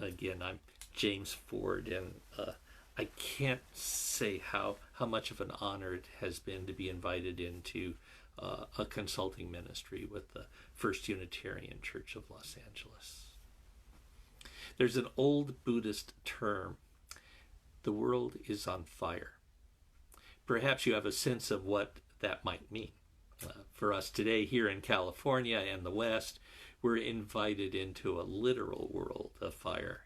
Again, I'm James Ford, and I can't say how much of an honor it has been to be invited into a consulting ministry with the First Unitarian Church of Los Angeles. There's an old Buddhist term, the world is on fire. Perhaps you have a sense of what that might mean. For us today here in California and the West, we're invited into a literal world of fire.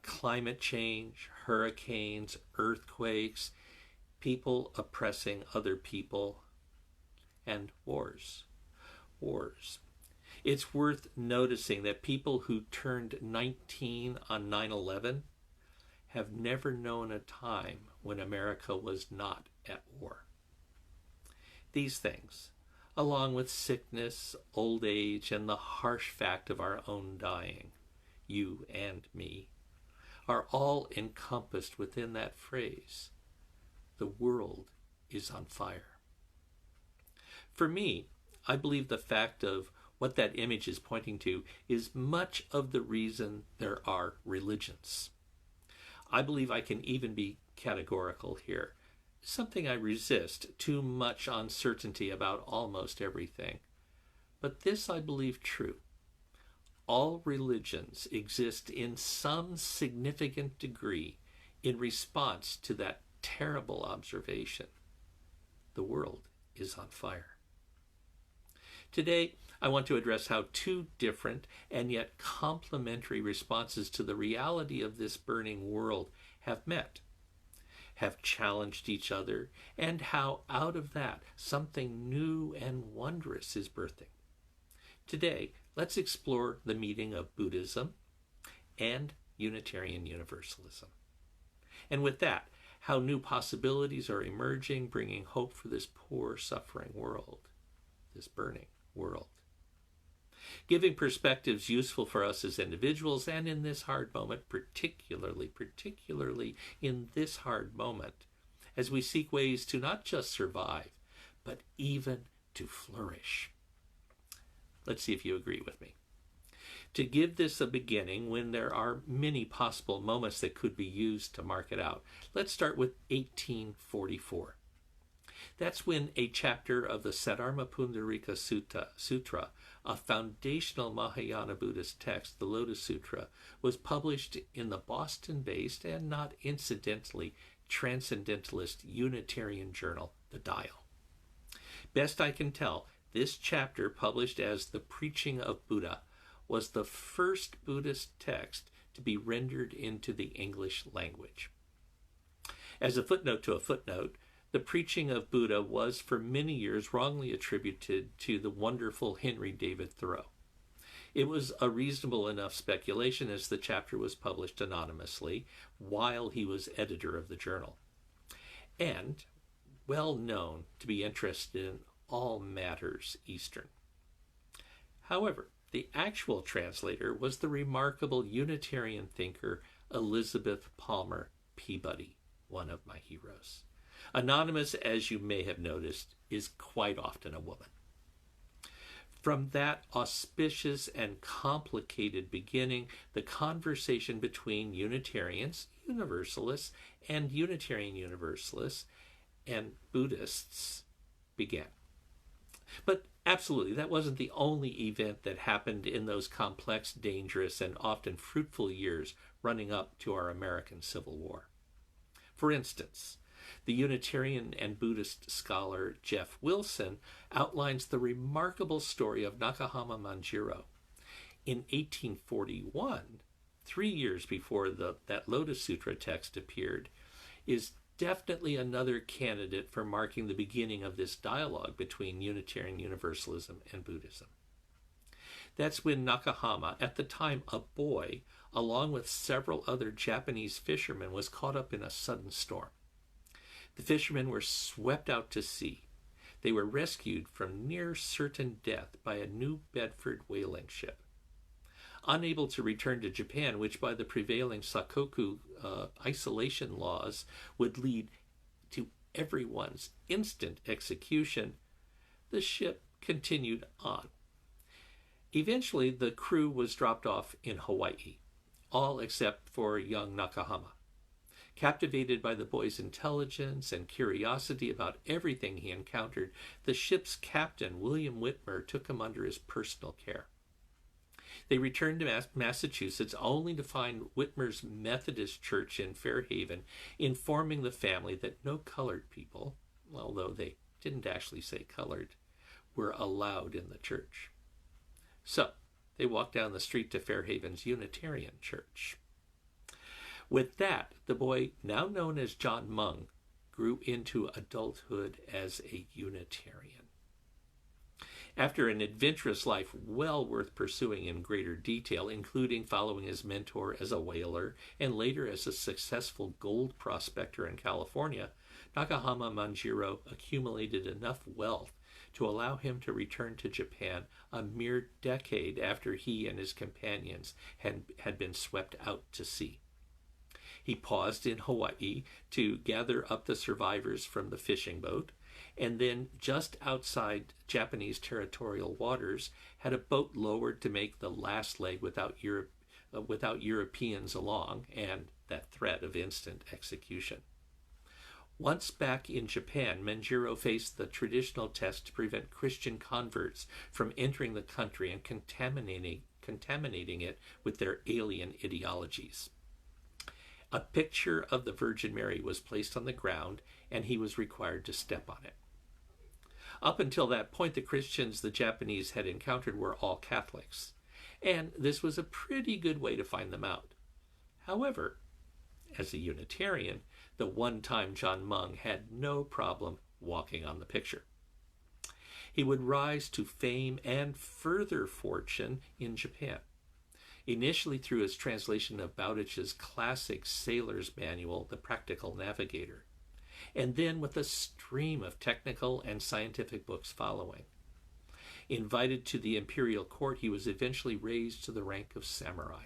Climate change, hurricanes, earthquakes, people oppressing other people, and wars. Wars. It's worth noticing that people who turned 19 on 9/11 have never known a time when America was not at war. These things, along with sickness, old age, and the harsh fact of our own dying, you and me, are all encompassed within that phrase, the world is on fire. For me, I believe the fact of what that image is pointing to is much of the reason there are religions. I believe I can even be categorical here, something I resist, too much uncertainty about almost everything. But this I believe true. All religions exist in some significant degree in response to that terrible observation. The world is on fire. Today, I want to address how two different and yet complementary responses to the reality of this burning world have met, have challenged each other, and how out of that something new and wondrous is birthing. Today, let's explore the meeting of Buddhism and Unitarian Universalism. And with that, how new possibilities are emerging, bringing hope for this poor, suffering world, this burning world. Giving perspectives useful for us as individuals and in this hard moment, particularly in this hard moment, as we seek ways to not just survive, but even to flourish. Let's see if you agree with me. To give this a beginning, when there are many possible moments that could be used to mark it out, let's start with 1844. That's when a chapter of the Saddharma Pundarika Sutra, a foundational Mahayana Buddhist text, the Lotus Sutra, was published in the Boston-based and not incidentally transcendentalist Unitarian journal, The Dial. Best I can tell, this chapter, published as The Preaching of Buddha, was the first Buddhist text to be rendered into the English language. As a footnote to a footnote, The Preaching of Buddha was for many years wrongly attributed to the wonderful Henry David Thoreau. It was a reasonable enough speculation as the chapter was published anonymously while he was editor of the journal, and well known to be interested in all matters Eastern. However, the actual translator was the remarkable Unitarian thinker Elizabeth Palmer Peabody, one of my heroes. Anonymous, as you may have noticed, is quite often a woman. From that auspicious and complicated beginning, the conversation between Unitarians, Universalists, and Unitarian Universalists and Buddhists began. But absolutely, that wasn't the only event that happened in those complex, dangerous, and often fruitful years running up to our American Civil War. For instance, the Unitarian and Buddhist scholar Jeff Wilson outlines the remarkable story of Nakahama Manjiro. In 1841, 3 years before that Lotus Sutra text appeared, is definitely another candidate for marking the beginning of this dialogue between Unitarian Universalism and Buddhism. That's when Nakahama, at the time a boy, along with several other Japanese fishermen, was caught up in a sudden storm. The fishermen were swept out to sea. They were rescued from near certain death by a New Bedford whaling ship. Unable to return to Japan, which by the prevailing Sakoku isolation laws would lead to everyone's instant execution, the ship continued on. Eventually, the crew was dropped off in Hawaii. all except for young Nakahama. Captivated by the boy's intelligence and curiosity about everything he encountered, the ship's captain, William Whitmer, took him under his personal care. They returned to Massachusetts only to find Whitmer's Methodist Church in Fairhaven informing the family that no colored people, although they didn't actually say colored, were allowed in the church. So they walked down the street to Fairhaven's Unitarian Church. With that, the boy, now known as John Myoun, grew into adulthood as a Unitarian. After an adventurous life well worth pursuing in greater detail, including following his mentor as a whaler and later as a successful gold prospector in California, Nakahama Manjiro accumulated enough wealth to allow him to return to Japan a mere decade after he and his companions had been swept out to sea. He paused in Hawaii to gather up the survivors from the fishing boat, and then just outside Japanese territorial waters had a boat lowered to make the last leg without Europeans along and that threat of instant execution. Once back in Japan, Manjiro faced the traditional test to prevent Christian converts from entering the country and contaminating it with their alien ideologies. A picture of the Virgin Mary was placed on the ground, and he was required to step on it. Up until that point, the Christians the Japanese had encountered were all Catholics, and this was a pretty good way to find them out. However, as a Unitarian, the one-time John Myoun had no problem walking on the picture. He would rise to fame and further fortune in Japan. Initially through his translation of Bowditch's classic sailor's manual, The Practical Navigator, and then with a stream of technical and scientific books following. Invited to the imperial court, he was eventually raised to the rank of samurai.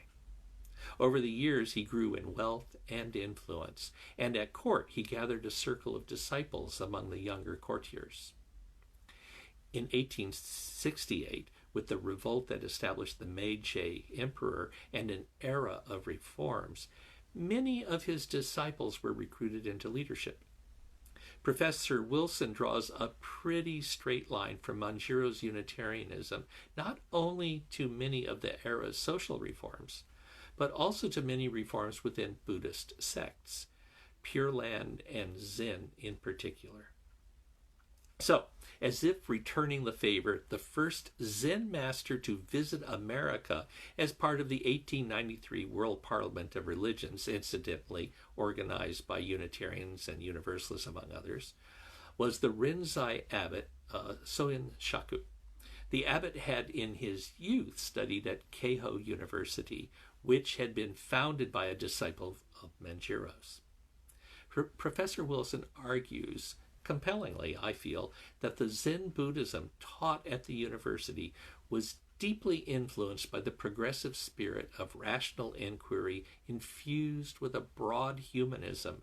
Over the years, he grew in wealth and influence, and at court he gathered a circle of disciples among the younger courtiers. In 1868, with the revolt that established the Meiji Emperor and an era of reforms, many of his disciples were recruited into leadership. Professor Wilson draws a pretty straight line from Manjiro's Unitarianism, not only to many of the era's social reforms, but also to many reforms within Buddhist sects, Pure Land and Zen in particular. So, as if returning the favor, the first Zen master to visit America as part of the 1893 World Parliament of Religions, incidentally organized by Unitarians and Universalists, among others, was the Rinzai abbot Soin Shaku. The abbot had in his youth studied at Keiho University, which had been founded by a disciple of Manjiro's. Professor Wilson argues, compellingly, I feel, that the Zen Buddhism taught at the university was deeply influenced by the progressive spirit of rational inquiry infused with a broad humanism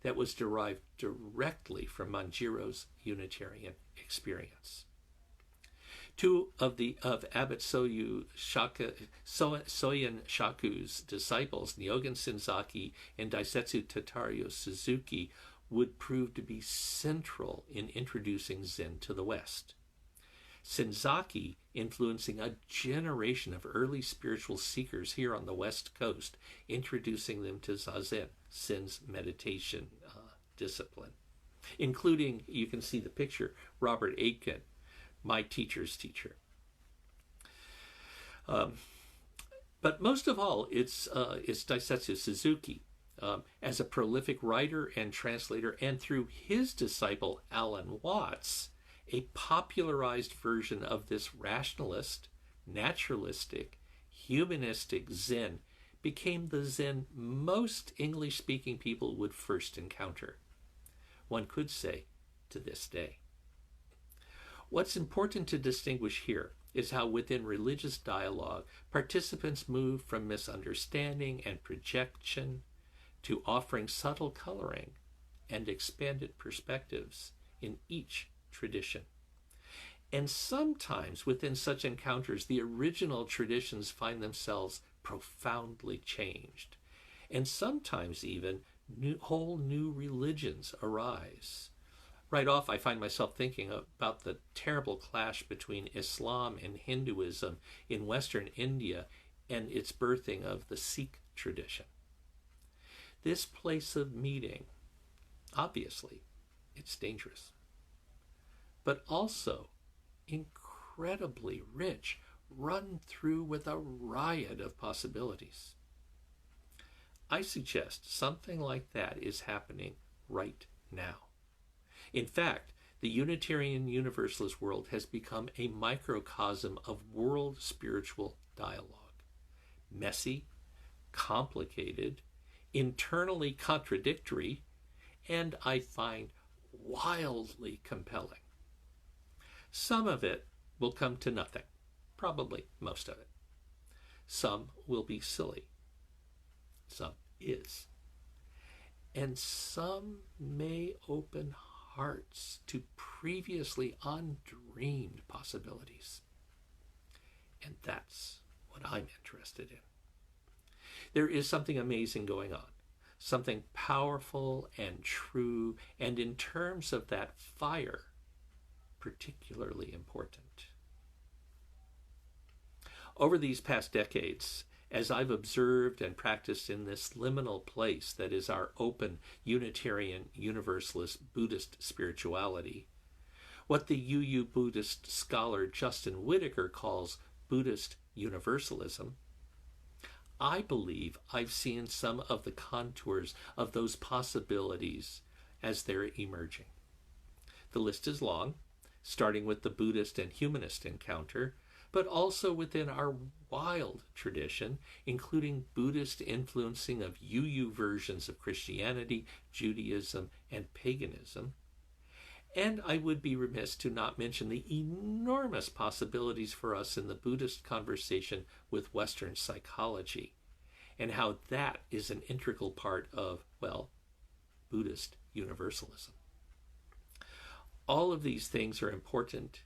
that was derived directly from Manjiro's Unitarian experience. Two of Abbot Soin Shaku's disciples, Nyogen Shinzaki and Daisetsu Tatario Suzuki, would prove to be central in introducing Zen to the West. Shinzaki influencing a generation of early spiritual seekers here on the West Coast, introducing them to Zazen, Zen's meditation discipline, including, you can see the picture, Robert Aitken, my teacher's teacher. But most of all, it's Daisetsu Suzuki. As a prolific writer and translator, and through his disciple Alan Watts, a popularized version of this rationalist, naturalistic, humanistic Zen became the Zen most English-speaking people would first encounter. One could say, to this day. What's important to distinguish here is how within religious dialogue, participants move from misunderstanding and projection to offering subtle coloring and expanded perspectives in each tradition. And sometimes within such encounters, the original traditions find themselves profoundly changed. And sometimes even whole new religions arise. Right off, I find myself thinking about the terrible clash between Islam and Hinduism in Western India and its birthing of the Sikh tradition. This place of meeting, obviously, it's dangerous, but also incredibly rich, run through with a riot of possibilities. I suggest something like that is happening right now. In fact, the Unitarian Universalist world has become a microcosm of world spiritual dialogue. Messy, complicated, internally contradictory, and I find wildly compelling. Some of it will come to nothing, probably most of it. Some will be silly. Some is. And some may open hearts to previously undreamed possibilities. And that's what I'm interested in. There is something amazing going on, something powerful and true, and in terms of that fire, particularly important. Over these past decades, as I've observed and practiced in this liminal place that is our open Unitarian Universalist Buddhist spirituality, what the UU Buddhist scholar Justin Whitaker calls Buddhist Universalism, I believe I've seen some of the contours of those possibilities as they're emerging. The list is long, starting with the Buddhist and humanist encounter, but also within our wild tradition, including Buddhist influencing of UU versions of Christianity, Judaism, and paganism. And I would be remiss to not mention the enormous possibilities for us in the Buddhist conversation with Western psychology, and how that is an integral part of, well, Buddhist universalism. All of these things are important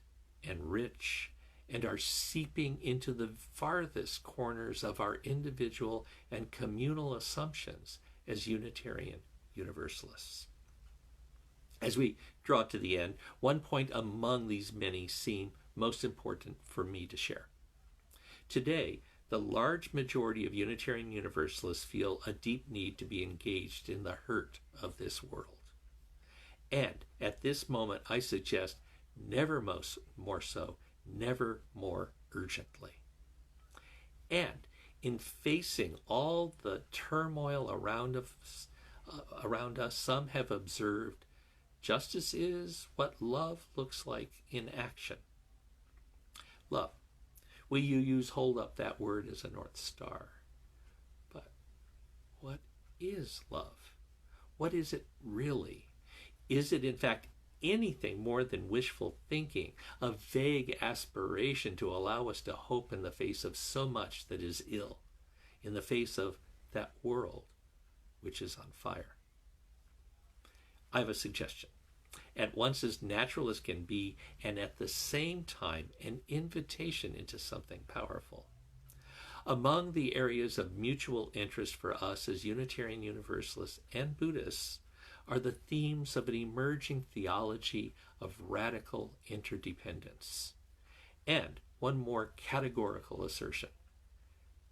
and rich and are seeping into the farthest corners of our individual and communal assumptions as Unitarian Universalists. As we draw to the end, one point among these many seem most important for me to share. Today, the large majority of Unitarian Universalists feel a deep need to be engaged in the hurt of this world. And at this moment, I suggest never more so, never more urgently. And in facing all the turmoil around us, some have observed justice is what love looks like in action. Love. We use hold up that word as a North Star. But what is love? What is it really? Is it in fact anything more than wishful thinking, a vague aspiration to allow us to hope in the face of so much that is ill, in the face of that world which is on fire? I have a suggestion, at once as natural as can be, and at the same time an invitation into something powerful. Among the areas of mutual interest for us as Unitarian Universalists and Buddhists are the themes of an emerging theology of radical interdependence. And one more categorical assertion.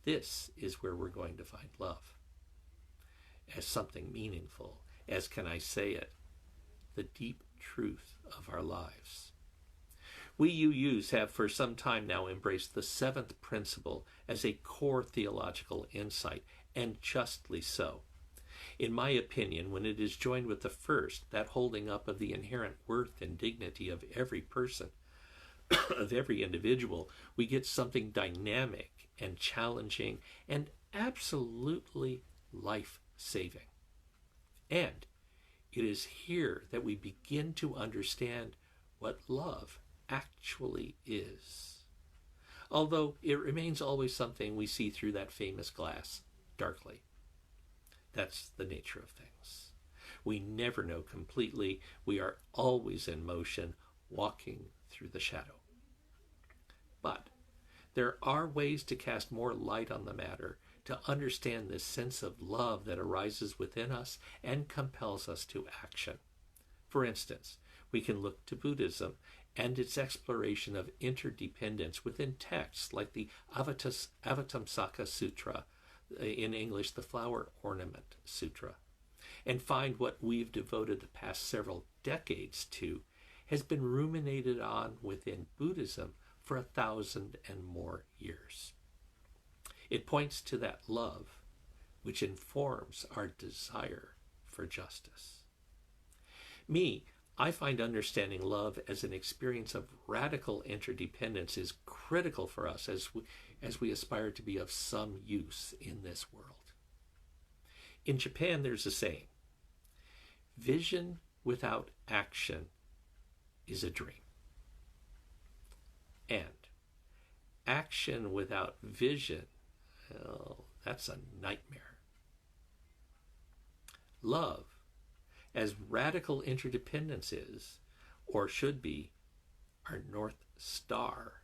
This is where we're going to find love. As something meaningful, as can I say it, the deep truth of our lives. We UUs have for some time now embraced the seventh principle as a core theological insight, and justly so. In my opinion, when it is joined with the first, that holding up of the inherent worth and dignity of every person, of every individual, we get something dynamic and challenging and absolutely life-saving. And it is here that we begin to understand what love actually is. Although it remains always something we see through that famous glass, darkly. That's the nature of things. We never know completely. We are always in motion, walking through the shadow. But There are ways to cast more light on the matter, to understand this sense of love that arises within us and compels us to action. For instance, we can look to Buddhism and its exploration of interdependence within texts like the Avatamsaka Sutra, in English, the Flower Ornament Sutra, and find what we've devoted the past several decades to has been ruminated on within Buddhism for 1,000 and more years. It points to that love which informs our desire for justice. I find understanding love as an experience of radical interdependence is critical for us as we aspire to be of some use in this world. In Japan, there's a saying, vision without action is a dream. And action without vision, well, that's a nightmare. Love, as radical interdependence is, or should be, our North Star.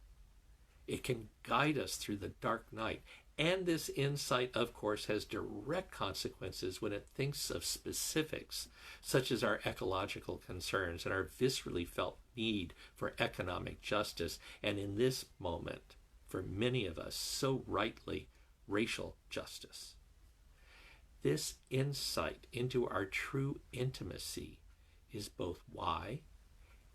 It can guide us through the dark night. And this insight, of course, has direct consequences when it thinks of specifics, such as our ecological concerns and our viscerally felt need for economic justice, and in this moment, for many of us, so rightly, racial justice. This insight into our true intimacy is both why,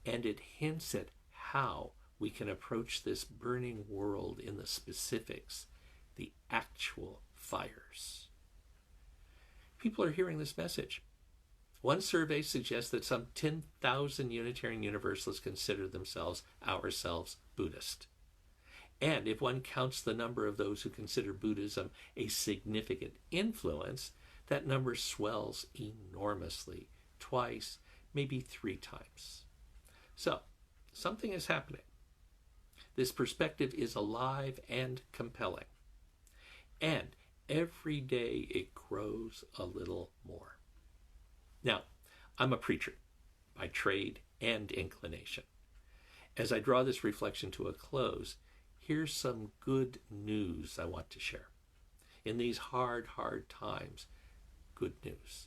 and it hints at how we can approach this burning world in the specifics, the actual fires. People are hearing this message. One survey suggests that some 10,000 Unitarian Universalists consider themselves, ourselves, Buddhist. And if one counts the number of those who consider Buddhism a significant influence, that number swells enormously, twice, maybe 3 times. So, something is happening. This perspective is alive and compelling. And every day it grows a little more. Now, I'm a preacher by trade and inclination. As I draw this reflection to a close, here's some good news I want to share. In these hard times, good news.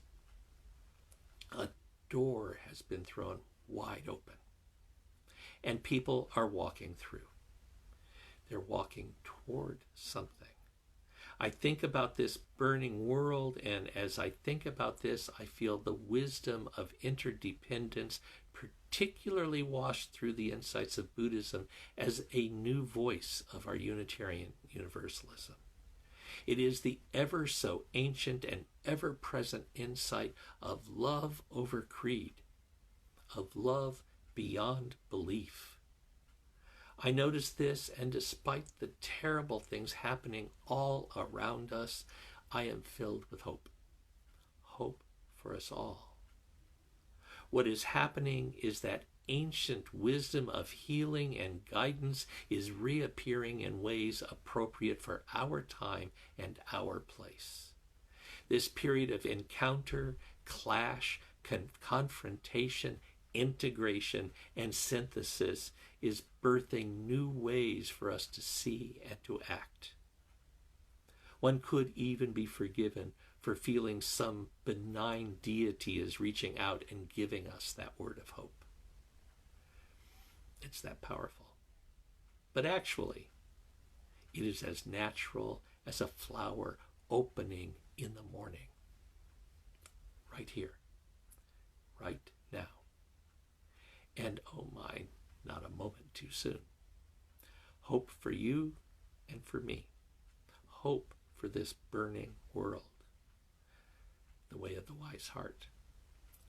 A door has been thrown wide open, and people are walking through. They're walking toward something. I think about this burning world, and as I think about this, I feel the wisdom of interdependence particularly washed through the insights of Buddhism as a new voice of our Unitarian Universalism. It is the ever so ancient and ever-present insight of love over creed, of love beyond belief. I notice this, and despite the terrible things happening all around us, I am filled with hope. Hope for us all. What is happening is that ancient wisdom of healing and guidance is reappearing in ways appropriate for our time and our place. This period of encounter, clash, confrontation, integration, and synthesis is birthing new ways for us to see and to act. One could even be forgiven for feeling some benign deity is reaching out and giving us that word of hope. It's that powerful. But actually, it is as natural as a flower opening in the morning. Right here. Right now. And oh my, not a moment too soon. Hope for you and for me. Hope for this burning world. The way of the wise heart.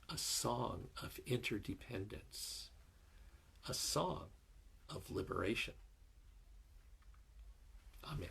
A song of interdependence. A song of liberation. Amen.